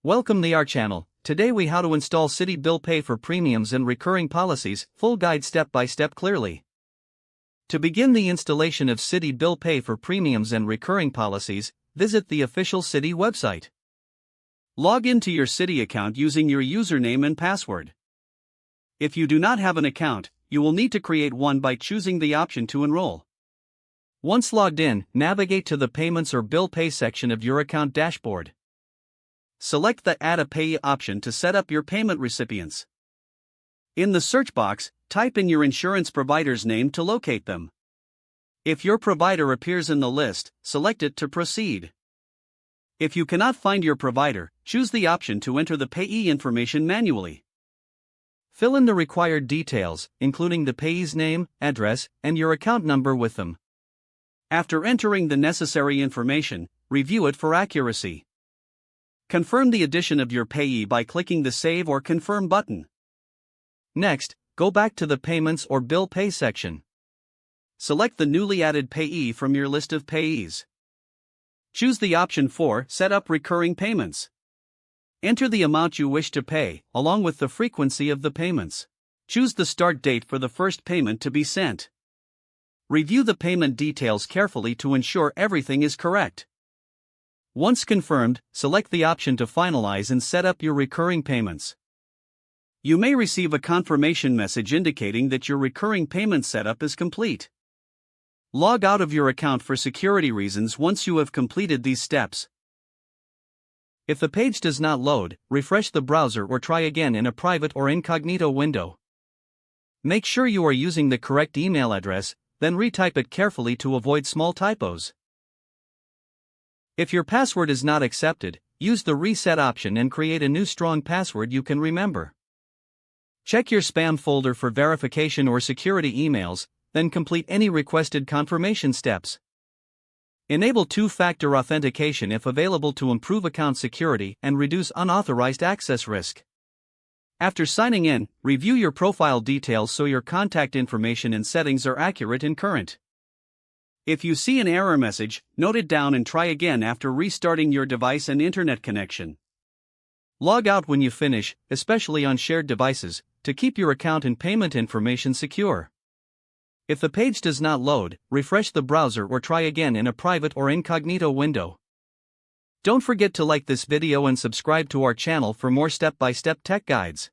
Welcome to our channel. Today we how to install Citi Bill Pay for premiums and recurring policies, full guide step by step clearly. To begin the installation of Citi Bill Pay for premiums and recurring policies, visit the official Citi website. Log into your Citi account using your username and password. If you do not have an account, you will need to create one by choosing the option to enroll. Once logged in, navigate to the Payments or Bill Pay section of your account dashboard. Select the Add a Payee option to set up your payment recipients. In the search box, type in your insurance provider's name to locate them. If your provider appears in the list, select it to proceed. If you cannot find your provider, choose the option to enter the payee information manually. Fill in the required details, including the payee's name, address, and your account number with them. After entering the necessary information, review it for accuracy. Confirm the addition of your payee by clicking the Save or Confirm button. Next, go back to the Payments or Bill Pay section. Select the newly added payee from your list of payees. Choose the option for Set up recurring payments. Enter the amount you wish to pay, along with the frequency of the payments. Choose the start date for the first payment to be sent. Review the payment details carefully to ensure everything is correct. Once confirmed, select the option to finalize and set up your recurring payments. You may receive a confirmation message indicating that your recurring payment setup is complete. Log out of your account for security reasons once you have completed these steps. If the page does not load, refresh the browser or try again in a private or incognito window. Make sure you are using the correct email address, then retype it carefully to avoid small typos. If your password is not accepted, use the reset option and create a new strong password you can remember. Check your spam folder for verification or security emails, then complete any requested confirmation steps. Enable two-factor authentication if available to improve account security and reduce unauthorized access risk. After signing in, review your profile details so your contact information and settings are accurate and current. If you see an error message, note it down and try again after restarting your device and internet connection. Log out when you finish, especially on shared devices, to keep your account and payment information secure. If the page does not load, refresh the browser or try again in a private or incognito window. Don't forget to like this video and subscribe to our channel for more step-by-step tech guides.